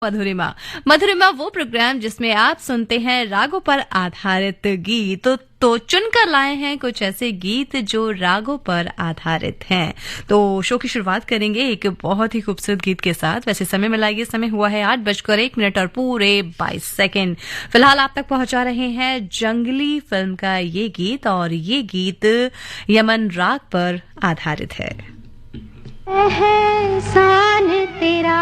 मधुरिमा मधुरिमा वो प्रोग्राम जिसमें आप सुनते हैं रागों पर आधारित गीत। तो चुनकर लाए हैं कुछ ऐसे गीत जो रागों पर आधारित हैं। तो शो की शुरुआत करेंगे एक बहुत ही खूबसूरत गीत के साथ। वैसे समय मिला, ये समय हुआ है 8:01 और पूरे 22 सेकेंड। फिलहाल आप तक पहुंचा रहे हैं जंगली फिल्म का ये गीत, और ये गीत यमन राग पर आधारित है। एहसान तेरा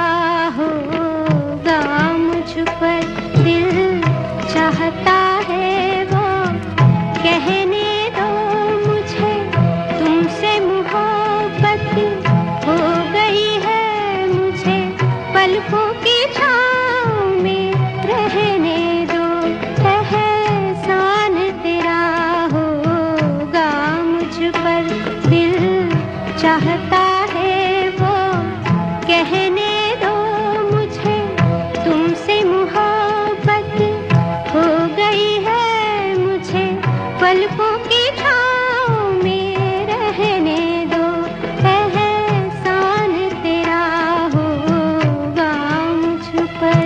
होगा मुझ पर, दिल चाहता है वो कहने दो मुझे, तुमसे मोहब्बत हो गई है मुझे, पलकों की छाँव में रहने दो। एहसान तेरा होगा मुझ पर, दिल चाहता कहने दो मुझे, तुमसे मोहब्बत हो गई है मुझे, पलकों की छाँव में रहने दो। एहसान तेरा होगा मुझ पर।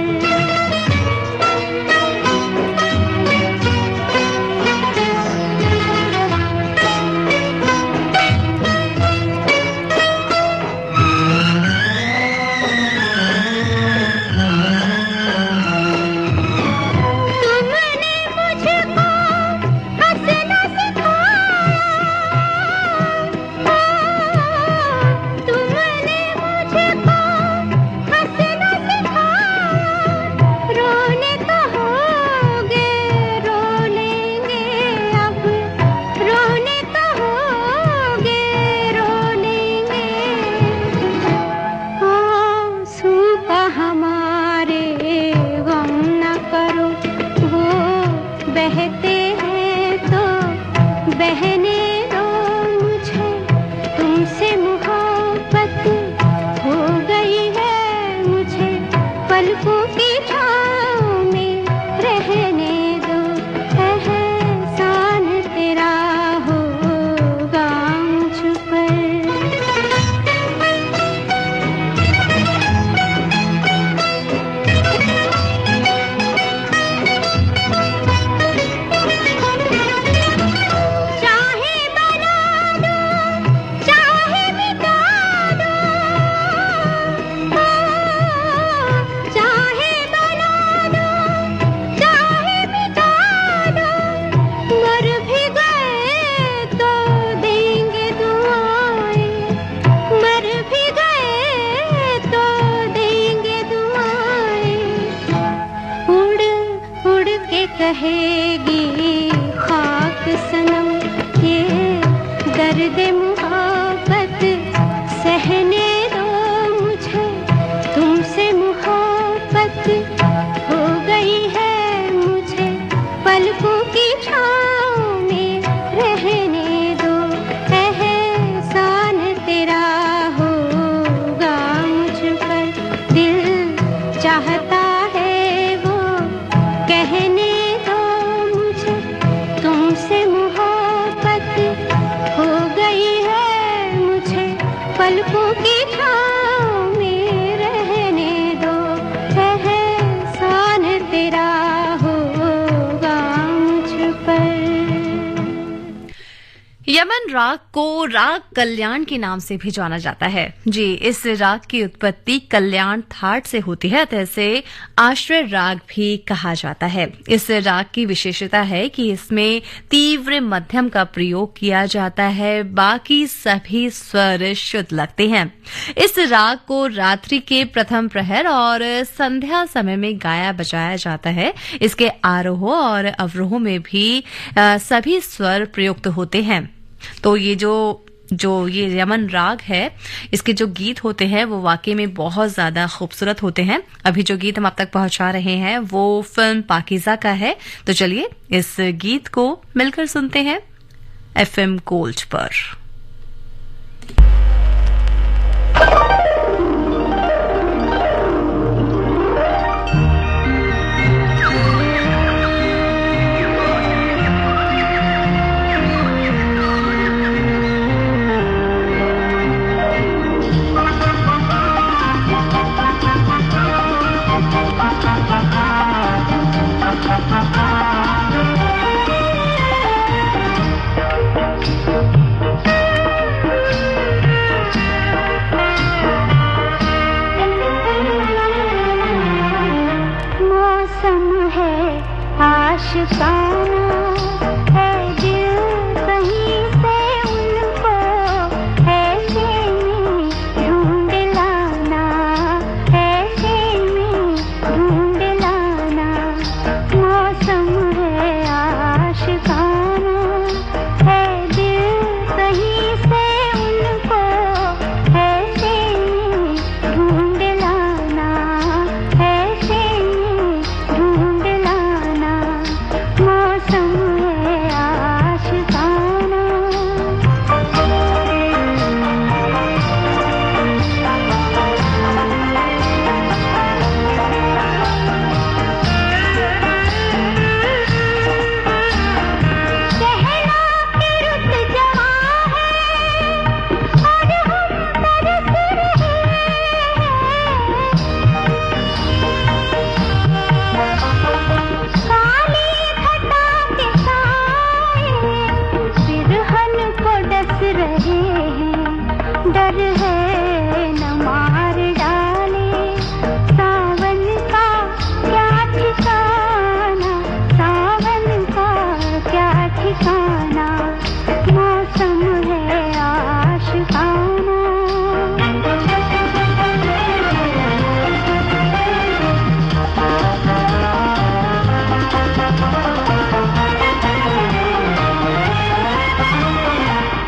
बहते हैं तो बहने दो मुझे, तुमसे मोहब्बत हो गई है मुझे, पलकों की छाँव में रहने दो। एहसान तेरा होगा मुझ पर। कहेगी खाक सनम ये दर्द मोहब्बत सहने दो मुझे, तुमसे मोहब्बत हो गई है मुझे, पलकों की छाँव में रहने दो। एहसान तेरा होगा मुझ पर, दिल चाहता है वो कहने तुमसे मोहब्बत हो गई है मुझे, पलकों की छाँव में रहने दो। एहसान तेरा होगा मुझ पर। यमन राग को राग कल्याण के नाम से भी जाना जाता है। जी, इस राग की उत्पत्ति कल्याण थाट से होती है, अतः इसे आश्रय राग भी कहा जाता है। इस राग की विशेषता है कि इसमें तीव्र मध्यम का प्रयोग किया जाता है, बाकी सभी स्वर शुद्ध लगते हैं। इस राग को रात्रि के प्रथम प्रहर और संध्या समय में गाया बजाया जाता है। इसके आरोह और अवरोह में भी सभी स्वर प्रयुक्त होते हैं। तो ये जो ये यमन राग है, इसके जो गीत होते हैं वो वाकई में बहुत ज्यादा खूबसूरत होते हैं। अभी जो गीत हम आप तक पहुंचा रहे हैं वो फिल्म पाकीज़ा का है। तो चलिए इस गीत को मिलकर सुनते हैं FM गोल्ड पर। आशिकाना है दिल कहीं से उनको ऐसे में ढूंढ लाना, ऐसे में ढूंढ लाना। मौसम है आशिकाना है दिल कहीं से उनको ऐसे में ढूंढ लाना, ऐसे में ढूंढ लाना। मौसम है आशिकाना। कहना कि रुत जवां है और हम तरस रहे हैं। काली घटा के साए बिरहन को डस रहे हैं। डर है न मार डाले सावन का क्या ठिकाना, सावन का क्या ठिकाना। मौसम है आशिकाना।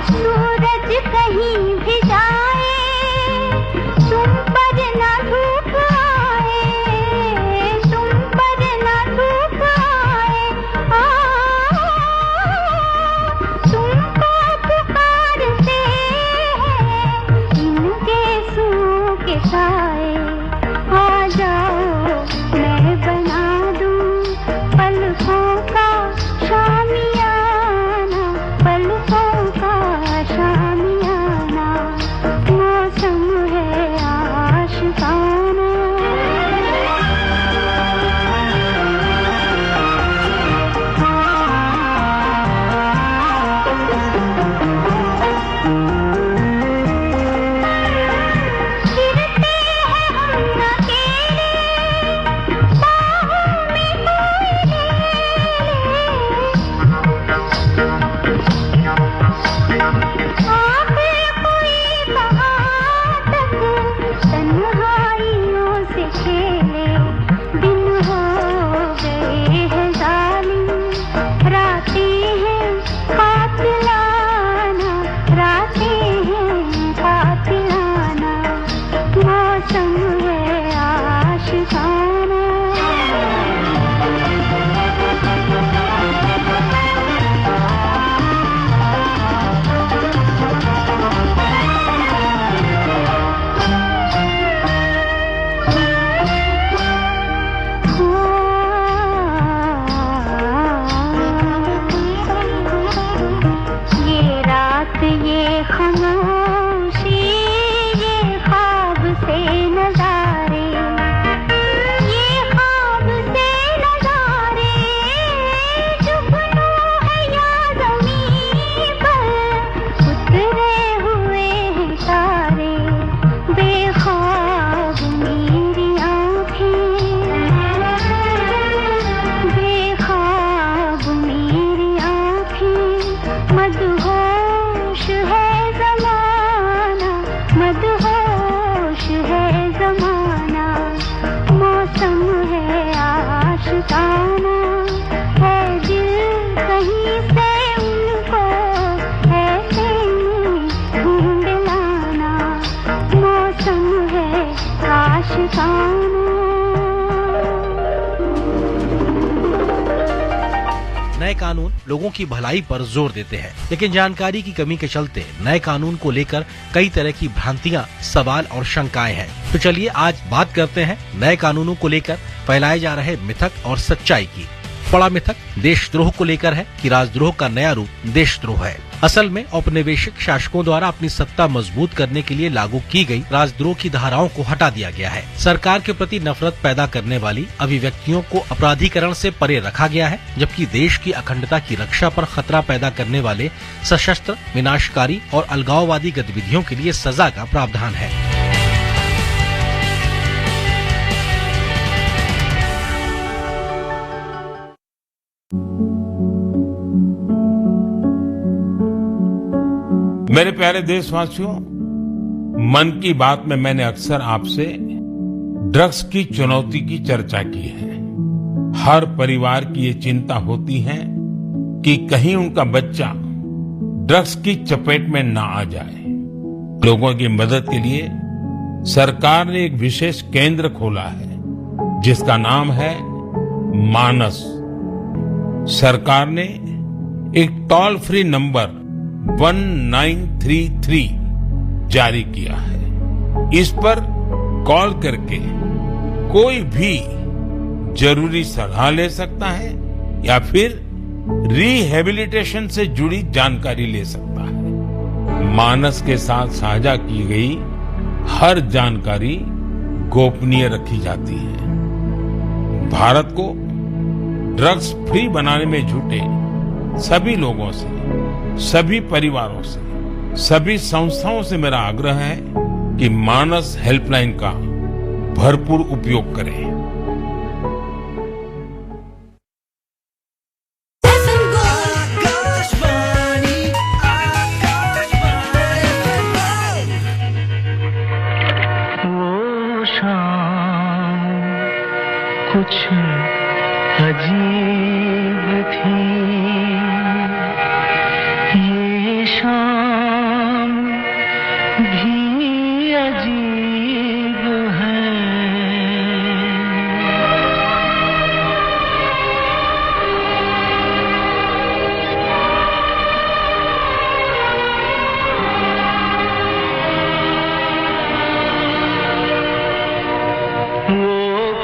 सूरज कहीं भी जाए तुम पर न धूप आए, तुम पर न धूप आए। तुमको पुकारते हैं इनके सूं के साए। आ जाओ मैं बना दूं पलकों का शामियाना, पलकों का शामियाना। मौसम है आशिकाना। फिरते हैं हम अकेले बाहों में कोई ले आखिर कोई कहाँ तक तन्हाइयों से खेले। दिन हो गए हैं जालिम, रातें हैं कातिलाना, रातें हैं कातिलाना। मौसम है आशिकाना। ये रात ये खामोशी ये ख्वाब से नजारे, ये ख्वाब से नजारे। जुगनू है या ज़मीं पर उतरे हुए हैं तारे। बेख्वाब मेरी आँखें, बेख्वाब मेरी आँखें। मदहोश है ज़माना, मदहोश है ज़माना। मौसम है आशिकाना है दिल कहीं से उनको ऐसे में ढूंढ लाना। मौसम है आशिकाना। नए कानून लोगों की भलाई पर जोर देते हैं, लेकिन जानकारी की कमी के चलते नए कानून को लेकर कई तरह की भ्रांतियां, सवाल और शंकाएं हैं। तो चलिए आज बात करते हैं नए कानूनों को लेकर फैलाए जा रहे मिथक और सच्चाई की। बड़ा मिथक देशद्रोह को लेकर है कि राजद्रोह का नया रूप देशद्रोह है। असल में औपनिवेशिक शासकों द्वारा अपनी सत्ता मजबूत करने के लिए लागू की गई राजद्रोह की धाराओं को हटा दिया गया है। सरकार के प्रति नफरत पैदा करने वाली अभिव्यक्तियों को अपराधीकरण से परे रखा गया है, जबकि देश की अखंडता की रक्षा पर खतरा पैदा करने वाले सशस्त्र, विनाशकारी और अलगाववादी गतिविधियों के लिए सजा का प्रावधान है। मेरे प्यारे देशवासियों, मन की बात में मैंने अक्सर आपसे ड्रग्स की चुनौती की चर्चा की है। हर परिवार की ये चिंता होती है कि कहीं उनका बच्चा ड्रग्स की चपेट में ना आ जाए। लोगों की मदद के लिए सरकार ने एक विशेष केंद्र खोला है जिसका नाम है मानस। सरकार ने एक टोल फ्री नंबर 1933 जारी किया है। इस पर कॉल करके कोई भी जरूरी सलाह ले सकता है या फिर रिहेबिलिटेशन से जुड़ी जानकारी ले सकता है। मानस के साथ साझा की गई हर जानकारी गोपनीय रखी जाती है। भारत को ड्रग्स फ्री बनाने में जुटे सभी लोगों से, सभी परिवारों से, सभी संस्थाओं से मेरा आग्रह है कि मानस हेल्पलाइन का भरपूर उपयोग करें। वो शाम कुछ अजीब थी, ये शाम भी अजीब है। वो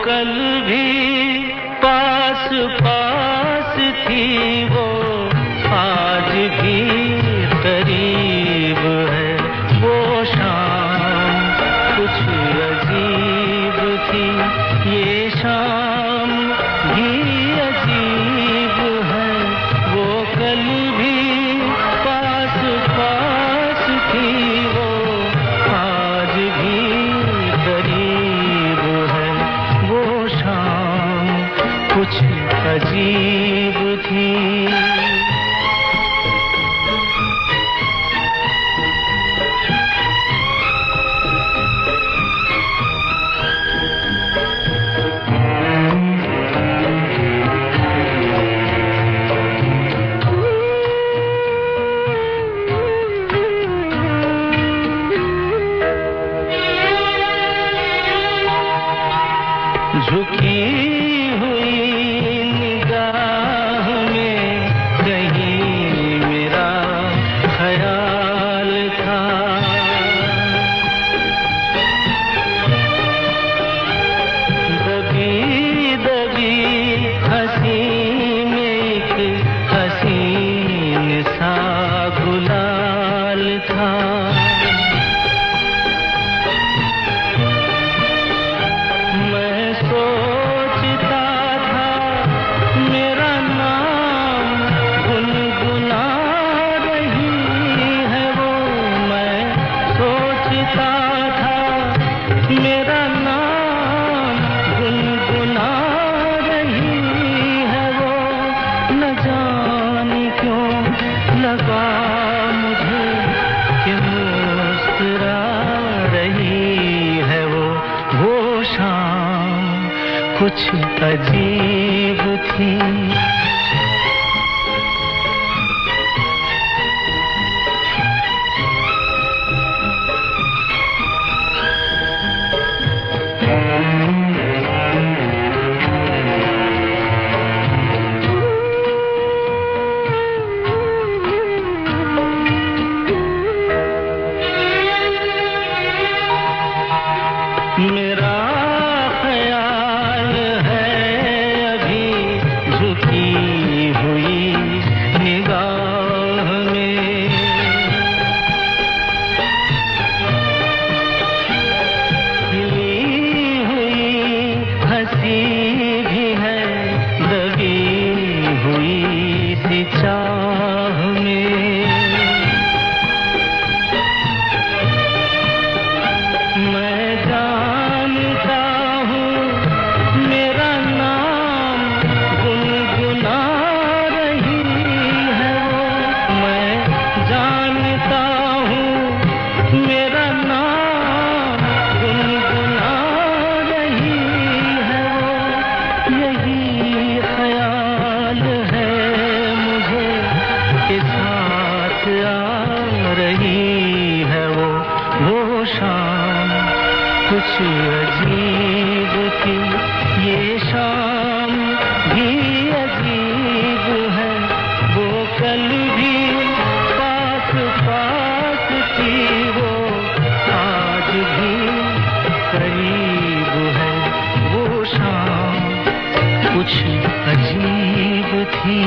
कल भी पास पास थी, वो आज भी करीब है। वो शाम कुछ अजीब थी, ये शाम भी अजीब है। वो कल भी पास पास थी, वो आज भी करीब है। वो शाम कुछ अजीब थी। झुकी हुई निगाह में कहीं मेरा ख्याल था। दबी दबी हंसी में एक हसीन सा गुलाल था। मैं सोचता था मेरा नाम गुनगुना रही है वो। मैं सोचता था मेरा नाम गुनगुना रही है वो। न जाने क्यों लगा मुझे कि मुस्कुरा रही है वो। वो शाम कुछ अजीब थी। मेरा ख्याल है अभी झुकी हुई निगाह में। खिली हुई हंसी भी है दबी हुई सी चाह में। मैं जानता हूँ मेरा नाम गुनगुना कुछ अजीब थी।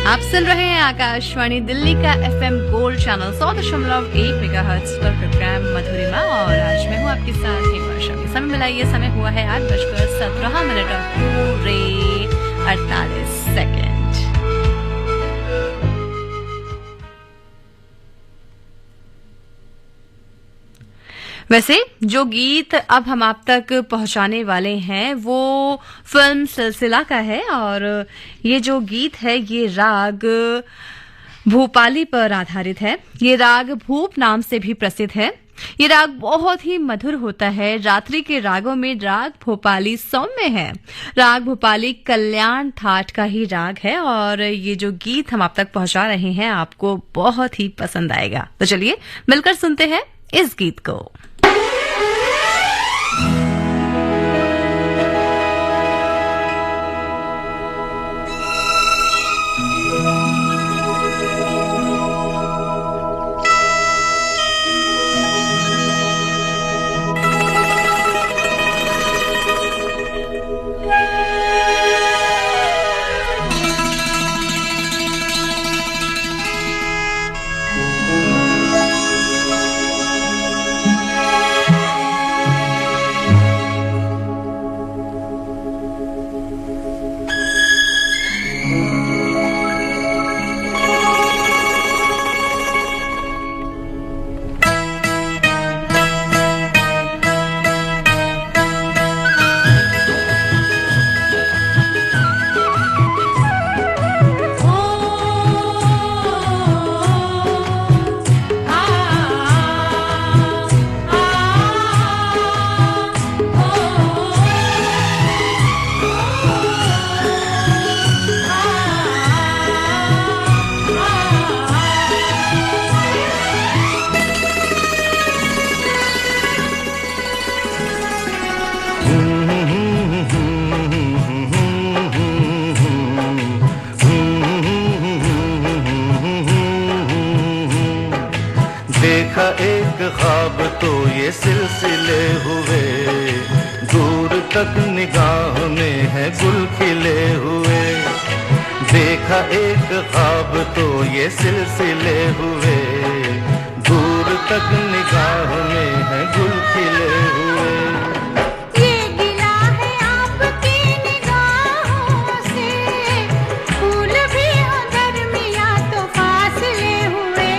आप सुन रहे हैं आकाशवाणी दिल्ली का एफएम गोल्ड चैनल 100.1 मेगाहर्ट्ज पर प्रोग्राम मधुरिमा, और आज मैं हूँ आपके साथ हेमा शमी। समय मिलाइए, समय हुआ है 8:17 और पूरे 48 सेकेंड। वैसे जो गीत अब हम आप तक पहुंचाने वाले हैं वो फिल्म सिलसिला का है, और ये जो गीत है ये राग भूपाली पर आधारित है। ये राग भूप नाम से भी प्रसिद्ध है। ये राग बहुत ही मधुर होता है। रात्रि के रागों में राग भोपाली सौम्य है। राग भोपाली कल्याण ठाठ का ही राग है, और ये जो गीत हम आप तक पहुंचा रहे हैं आपको बहुत ही पसंद आएगा। तो चलिए मिलकर सुनते हैं इस गीत को। देखा एक ख्वाब तो ये सिलसिले हुए, दूर तक निगाह में है गुल खिले हुए। देखा एक ख्वाब तो ये सिलसिले हुए, दूर तक निगाह में है गुल खिले हुए। ये गिला है आपकी निगाहों से, फूल भी हो दरमिया तो फासले हुए।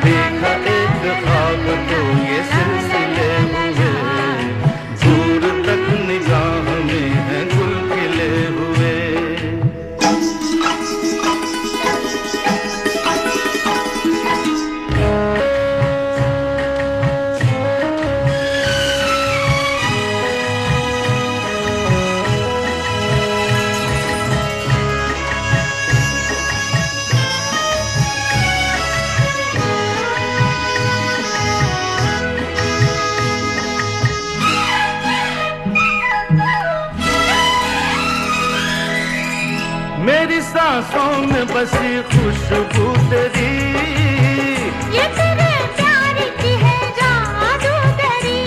देखा एक ख्वाब तो ये सिलसिले हुए, दूर तक निगाह में है गुल खिले हुए। मेरी सांसों में बसी खुशबू तेरी, ये तेरे प्यार की है जादूगरी।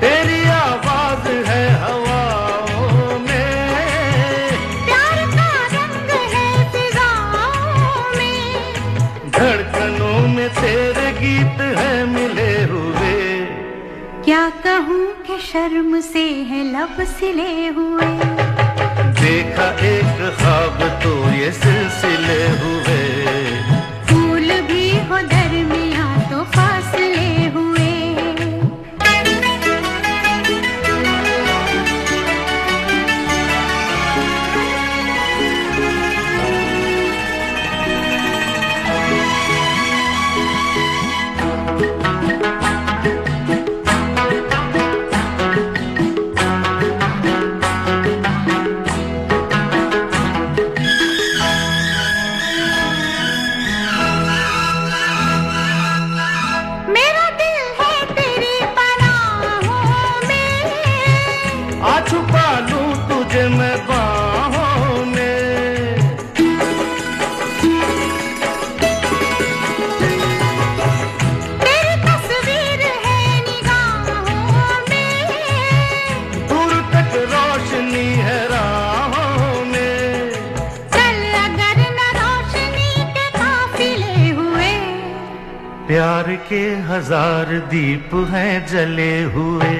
तेरी आवाज है हवाओं में, प्यार का रंग है फिजाओं में। धड़कनों में तेरे गीत है मिले हुए। क्या कहूँ कि शर्म से है लब सिले हुए। देखा एक ख्वाब तो ये सिलसिले हुए, फूल भी हो दरमिया तो फासले हुए। आ छुपा लूं तुझे मैं बाहों में। तेरी तस्वीर है निगाहों में, दूर तक रोशनी है राहों में। चल अगर न रोशनी के काफिले हुए, प्यार के 1000 दीप हैं जले हुए।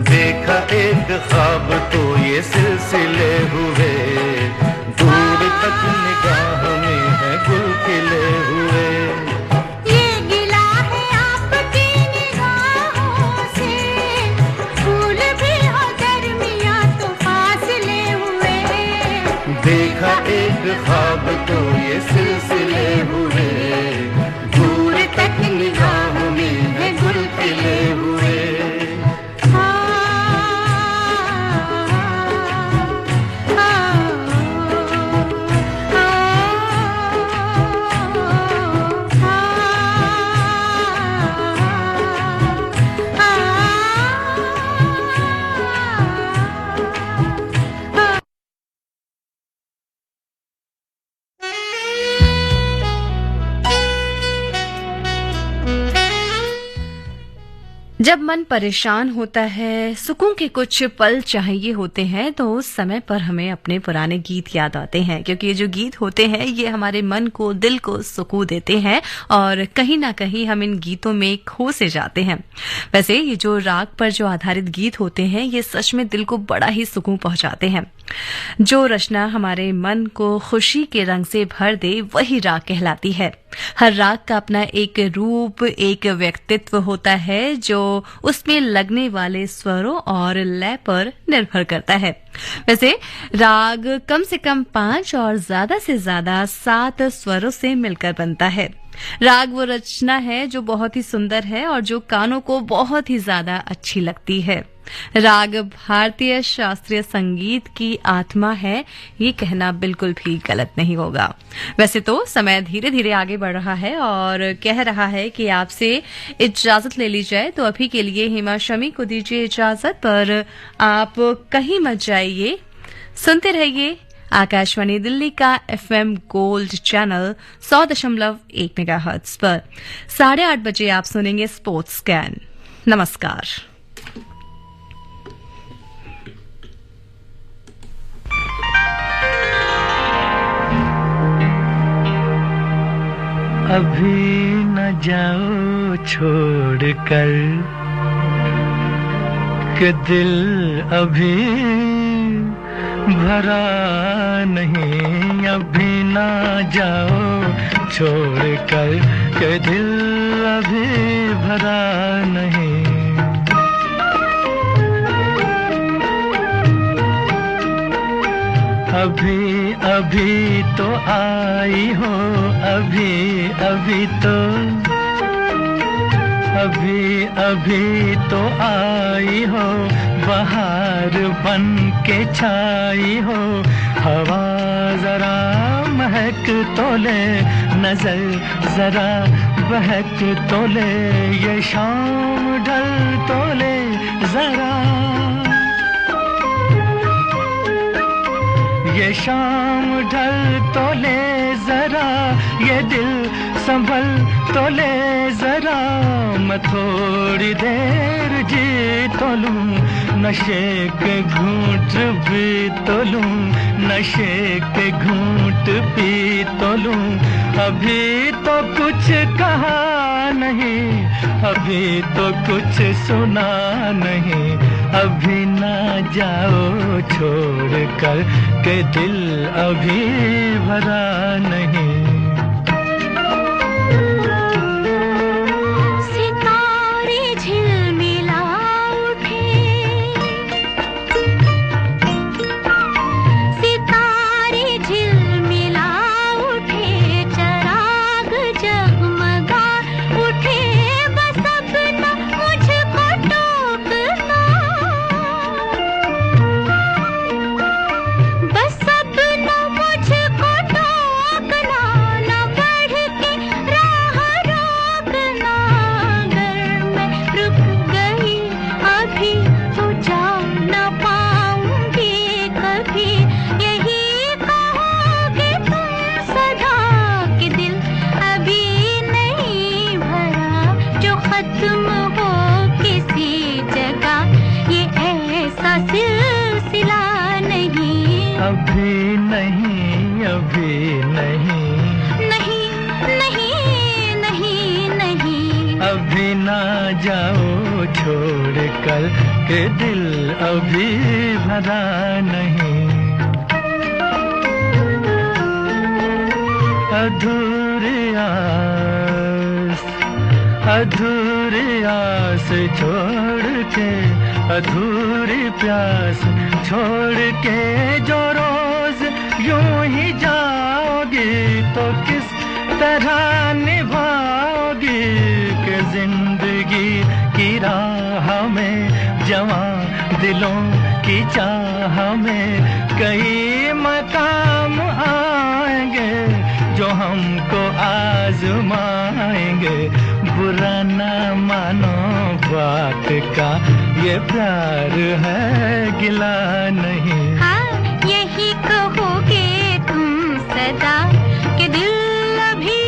देखा एक ख्वाब तो ये सिलसिले हुए, दूर तक निगाह में है गुल खिले हुए। ये गिला है आपकी निगाहों से, फूल भी हो दरमिया तो फासले हुए। देखा एक ख्वाब तो ये सिलसिले हुए, दूर तक निगाह में है गुल खिले हुए। जब मन परेशान होता है, सुकून के कुछ पल चाहिए होते हैं, तो उस समय पर हमें अपने पुराने गीत याद आते हैं, क्योंकि ये जो गीत होते हैं ये हमारे मन को, दिल को सुकून देते हैं और कहीं ना कहीं हम इन गीतों में खो से जाते हैं। वैसे ये जो राग पर जो आधारित गीत होते हैं ये सच में दिल को बड़ा ही सुकून पहुंचाते हैं। जो रचना हमारे मन को खुशी के रंग से भर दे वही राग कहलाती है। हर राग का अपना एक रूप, एक व्यक्तित्व होता है जो उसमें लगने वाले स्वरों और लय पर निर्भर करता है। वैसे राग कम से कम 5 और ज्यादा से ज्यादा 7 स्वरों से मिलकर बनता है। राग वो रचना है जो बहुत ही सुंदर है और जो कानों को बहुत ही ज्यादा अच्छी लगती है। राग भारतीय शास्त्रीय संगीत की आत्मा है, ये कहना बिल्कुल भी गलत नहीं होगा। वैसे तो समय धीरे धीरे आगे बढ़ रहा है और कह रहा है कि आपसे इजाजत ले ली जाए, तो अभी के लिए हेमा शमी को दीजिए इजाजत, पर आप कहीं मत जाइए, सुनते रहिए आकाशवाणी दिल्ली का FM गोल्ड चैनल 100.1 मेगाहर्ट्ज पर। 8:30 बजे आप सुनेंगे स्पोर्ट्स स्कैन। नमस्कार। अभी न जाओ छोड़ कर कि दिल अभी भरा नहीं। अभी न जाओ छोड़ कर कि दिल अभी भरा नहीं। अभी अभी तो आई हो, अभी अभी तो, अभी अभी तो आई हो, बहार बन के छाई हो। हवा जरा महक तो ले, नजर जरा बहक तो ले, ये शाम ढल तो ले जरा, ये शाम ढल तो ले जरा, ये दिल संभल तो ले जरा। मैं थोड़ी देर जी तो लूं, नशे के घूंट भी तो लूं, नशे के घूंट पी तो लूं। अभी तो कुछ कहा नहीं, अभी तो कुछ सुना नहीं। अभी ना जाओ छोड़ कर के दिल अभी भरा नहीं। बस अब न मुझको टोकना। सिलसिला नहीं, अभी नहीं, अभी नहीं, नहीं नहीं नहीं नहीं, अभी ना जाओ छोड़ कर के दिल अभी भरा नहीं। अधूरी आस, अधूरी आस छोड़ के, अधूरी प्यास छोड़ के जो रोज यूं ही जाओगी तो किस तरह निभाओगी कि जिंदगी की राह में जवां दिलों की चाह में कई मकाम आएंगे जो हमको आजमाएंगे। बुरा ना मानो बात का, ये प्यार है गिला नहीं। हाँ यही कहोगे तुम सदा कि दिल अभी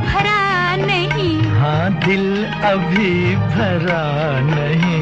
भरा नहीं, हाँ दिल अभी भरा नहीं।